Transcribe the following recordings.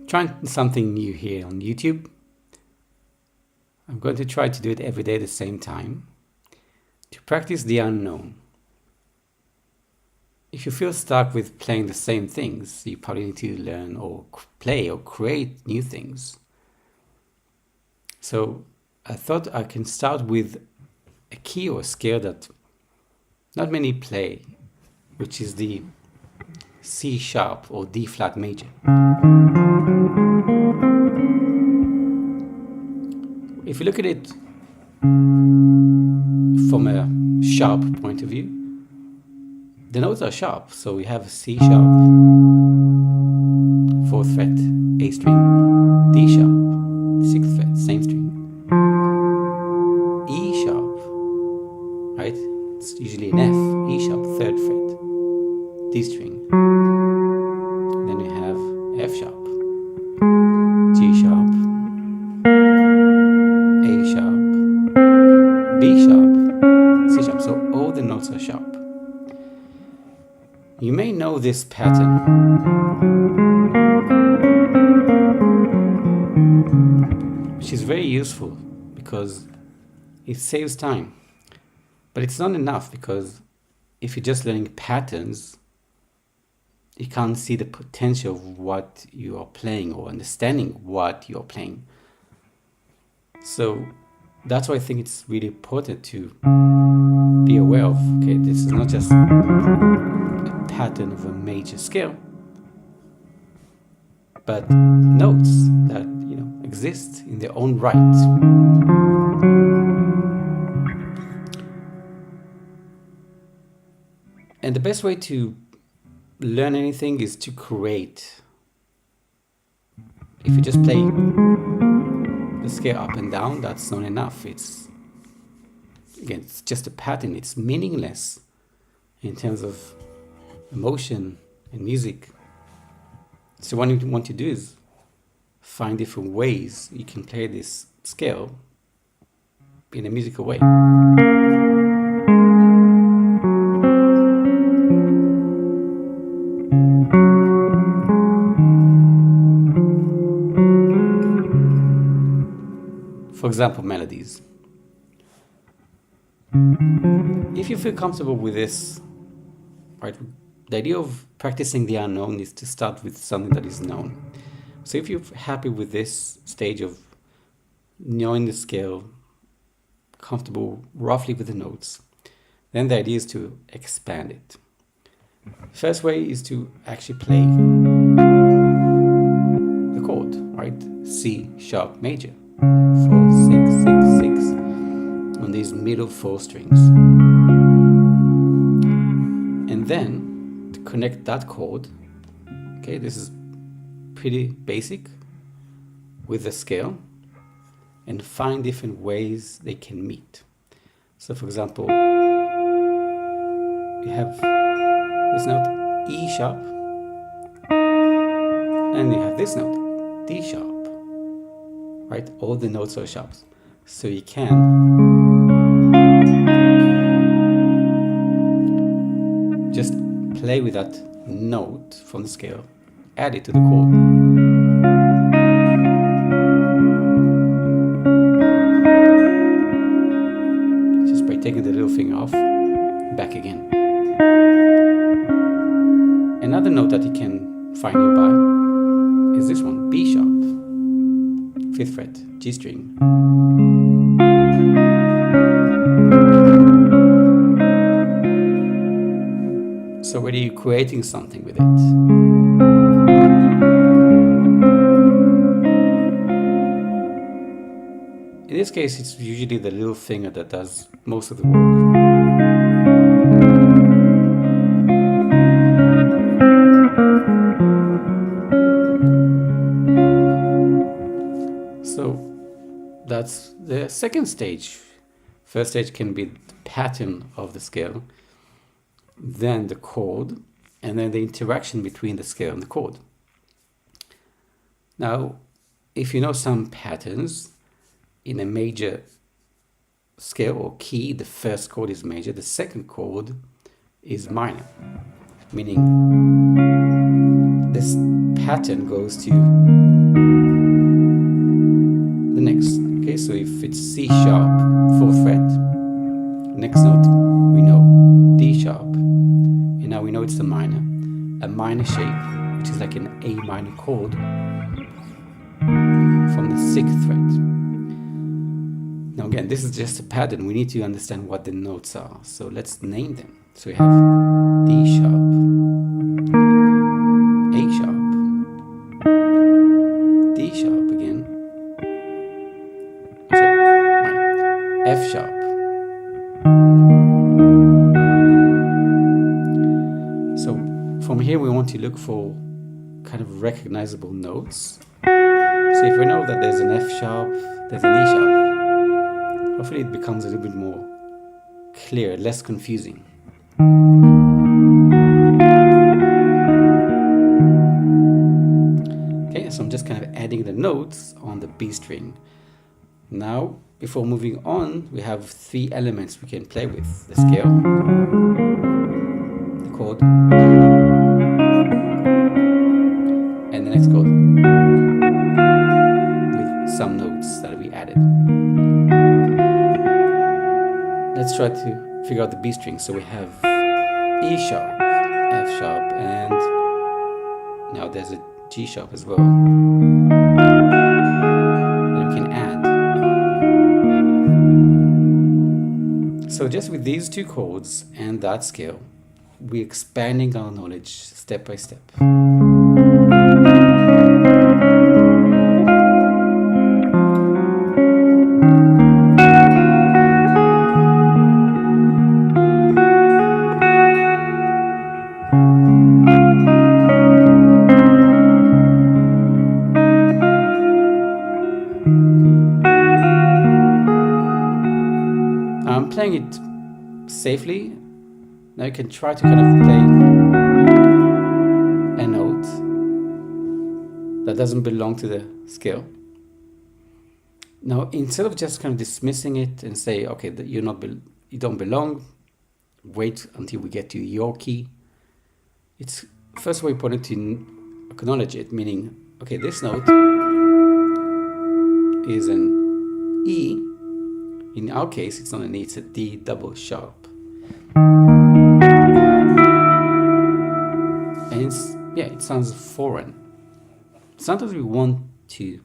Trying something new here on YouTube. I'm going to try to do it every day at the same time to practice the unknown. If you feel stuck with playing the same things, you probably need to learn or play or create new things. So I thought I can start with a key or a scale that not many play, which is the C sharp or D flat major. If you look at it from a sharp point of view, the notes are sharp. So we have C sharp, 4th fret, A string, D sharp, 6th fret, same string, E sharp, right? It's usually an F, E sharp, 3rd fret, D string. Then we have F sharp, G sharp, A sharp, B sharp, C sharp. So all the notes are sharp. You may know this pattern. Which is very useful because it saves time. But it's not enough, because if you're just learning patterns, you can't see the potential of what you are playing or understanding what you're playing. So that's why I think it's really important to be aware of, okay, this is not just a pattern of a major scale, but notes that, exist in their own right. And the best way to learn anything is to create. If you just play the scale up and down, that's not enough. It's just a pattern. It's meaningless in terms of emotion and music. So what you want to do is find different ways you can play this scale in a musical way. For example, melodies. If you feel comfortable with this, right, the idea of practicing the unknown is to start with something that is known. So if you're happy with this stage of knowing the scale, comfortable roughly with the notes, then the idea is to expand it. First way is to actually play the chord, right? C sharp major, 4, 6, 6, 6, on these middle 4 strings. And then to connect that chord, okay, this is pretty basic, with the scale, and find different ways they can meet. So for example, you have this note E sharp, and you have this note D sharp, right? All the notes are sharps. So you can just play with that note from the scale, add it to the chord. Just by taking the little finger off, back again. Another note that you can find nearby is this one, B sharp, 5th fret, G string. So whether you're creating something with it, in this case, it's usually the little finger that does most of the work. So that's the second stage. First stage can be the pattern of the scale, then the chord, and then the interaction between the scale and the chord. Now, if you know some patterns in a major scale or key, the first chord is major, the second chord is minor, meaning this pattern goes to the next. Okay, so if it's C sharp, 4th fret, next note we know D sharp, and now we know it's a minor shape, which is like an A minor chord from the 6th fret. Now again, this is just a pattern. We need to understand what the notes are, so let's name them. So we have D sharp, A sharp, D sharp again, F sharp. So from here we want to look for kind of recognizable notes. So if we know that there's an F sharp, there's an E sharp, hopefully it becomes a little bit more clear, less confusing. Okay, so I'm just kind of adding the notes on the B string. Now, before moving on, we have 3 elements we can play with: the scale, the chord, and the next chord, with some notes that we added. Let's try to figure out the B string. So we have E sharp, F sharp, and now there's a G sharp as well that we can add. So just with these 2 chords and that scale, we're expanding our knowledge step by step. I'm playing it safely. Now you can try to kind of play a note that doesn't belong to the scale. Now, instead of just kind of dismissing it and say, okay, that you don't belong, wait until we get to your key. It's first of all important to acknowledge it, meaning, okay, this note is an E. In our case, it's not an E, it's a D double sharp. And it sounds foreign. Sometimes we want to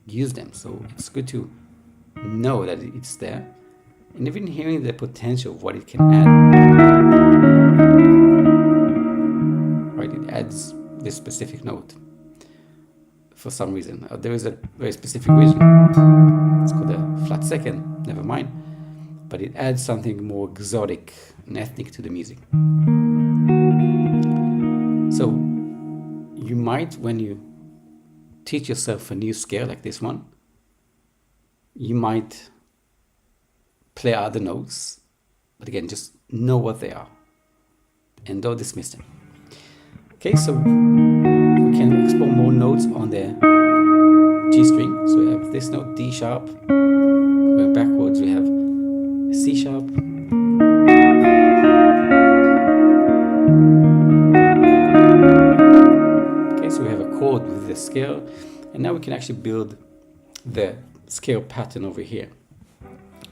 use them, so it's good to know that it's there, and even hearing the potential of what it can add. Right, it adds this specific note for some reason. There is a very specific reason. It's called a flat second, never mind. But it adds something more exotic and ethnic to the music. So you might, when you teach yourself a new scale like this one, you might play other notes, but again, just know what they are and don't dismiss them. Okay, so we can explore more notes on the G string. So we have this note, D sharp. Going backwards, we have C sharp. Okay, so we have a chord with the scale, and now we can actually build the scale pattern over here.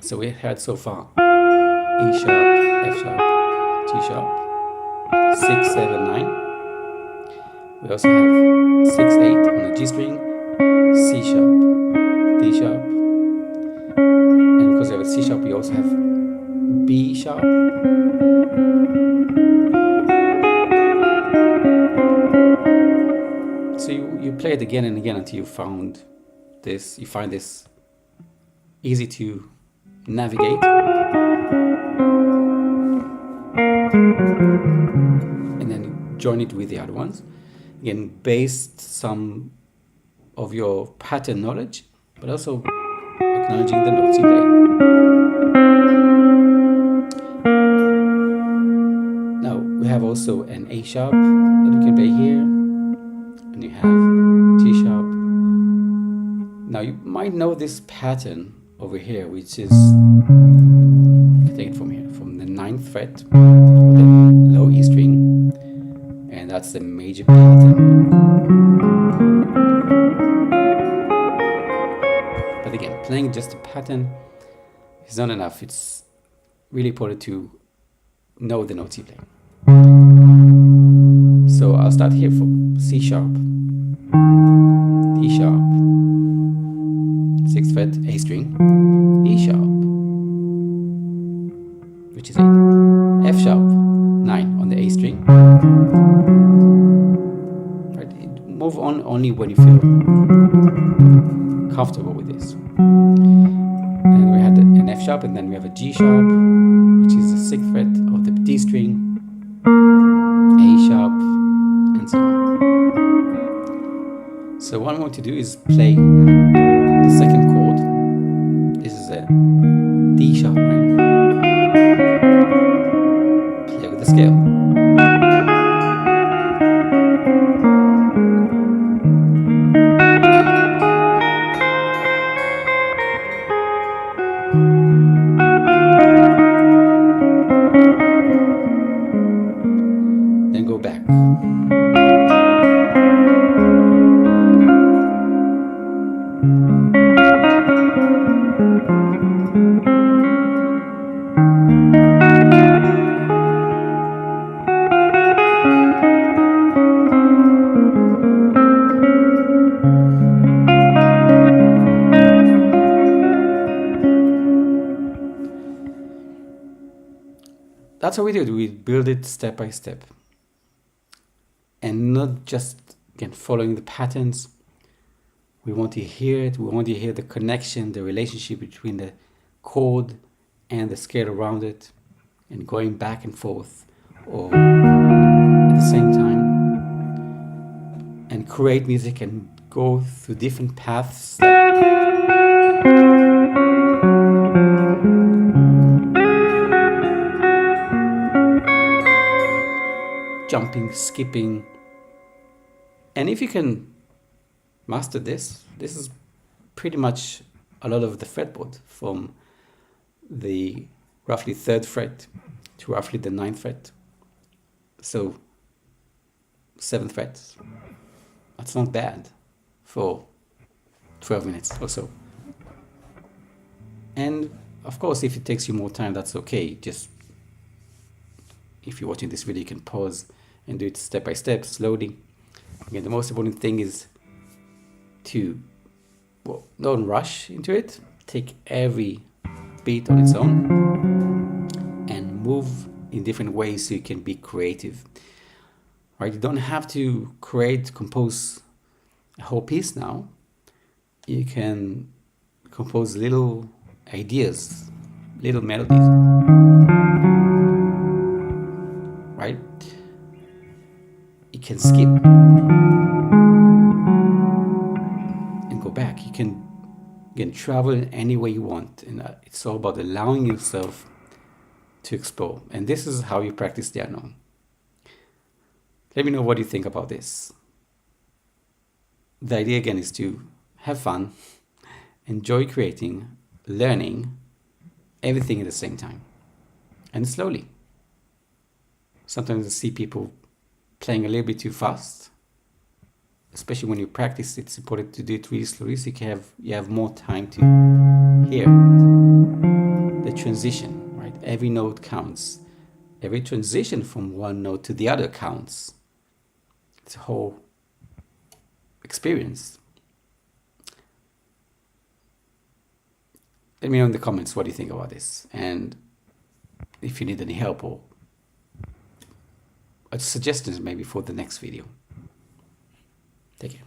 So we had so far E sharp, F sharp, G sharp, 6, 7, 9. We also have 6, 8 on the G string, C sharp, D sharp, and because we have a C sharp, we also have B sharp, so you play it again and again until you find this easy to navigate, and then join it with the other ones. Again, based some of your pattern knowledge, but also acknowledging the notes you play. Now we have also an A sharp that we can play here, and you have G sharp. Now you might know this pattern over here, which is 9th fret of the low E string, and that's the major pattern. But again, playing just a pattern is not enough. It's really important to know the notes you play. So I'll start here for C sharp, D sharp, 6th fret, A string, E sharp, which is 8, F sharp, 9 on the A string. Right, move on only when you feel comfortable with this. And we had an F sharp, and then we have a G sharp, which is the 6th fret of the D string, A sharp, and so on. So what I want to do is play the second chord. This is a D sharp, right? Play with the scale. Then go back. That's how we do it. We build it step by step. And not just, again, following the patterns. We want to hear it. We want to hear the connection, the relationship between the chord and the scale around it, and going back and forth, or at the same time, and create music and go through different paths. Jumping, skipping. And if you can master this, this is pretty much a lot of the fretboard, from the roughly 3rd fret to roughly the 9th fret. So 7th fret. That's not bad for 12 minutes or so. And of course, if it takes you more time, that's okay. Just, if you're watching this video, you can pause and do it step by step, slowly. Again, the most important thing is to, well, don't rush into it. Take every beat on its own and move in different ways so you can be creative. Right? You don't have to compose a whole piece now. You can compose little ideas, little melodies. Right? You can skip and go back. You can travel in any way you want, and it's all about allowing yourself to explore. And this is how you practice the unknown. Let me know what you think about this. The idea again is to have fun, enjoy creating, learning everything at the same time, and slowly. Sometimes I see people playing a little bit too fast. Especially when you practice, it's important to do it really slowly so you have more time to hear the transition, right? Every note counts. Every transition from one note to the other counts. It's a whole experience. Let me know in the comments what you think about this, and if you need any help or suggestions maybe for the next video. Take care.